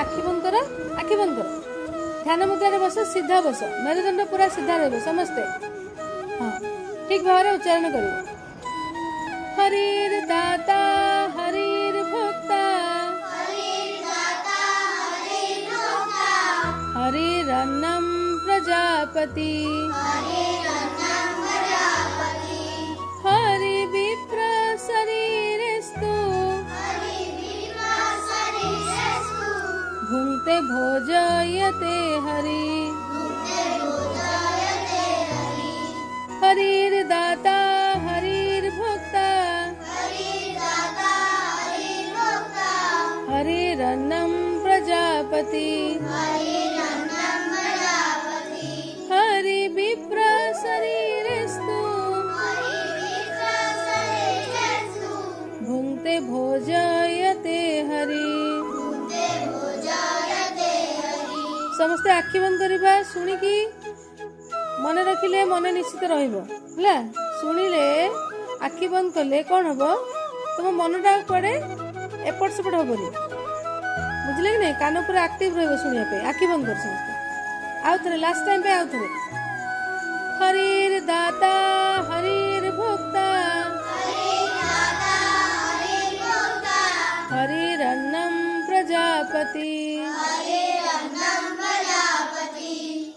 आखि बंद कर, आखि बंद कर, ध्यान मुद्रा बस, सीधा बस, मेरुदंड पूरा सीधा रह समस्ते। हाँ ठीक भाव उच्चारण कर। हरिर दाता हरिर भोक्ता हरिरन्नम प्रजापति हरि विप्र शरीरेस्तु भुंक्ते भोजयते हरि। हरिर दाता हरिर भोक्ता हरिरन्नम प्रजापति हरि विप्र शरीरेस्तु भुंक्ते भोजयते हरि। समस्ते आखि बंद करवा शुणिकी मन रखिले मन निश्चित रहिबो ହେଲା। शुणिले आखि बंद कले कौन हम तुम मनटा कुआडे एपट सेपट हबनी, बुझले कि नहीं। कान पूरा एक्टिव रहिबो शुणिया पे। आखि बंद कर समस्ते। आउ थरे लास्ट टाइम पे आउ थरे। हरिर दाता हरिर भोक्ता हरिरन्नम प्रजापति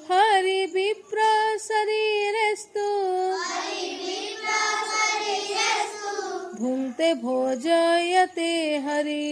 हरि विप्र शरीरेस्तु भुंक्ते भोजयते हरि।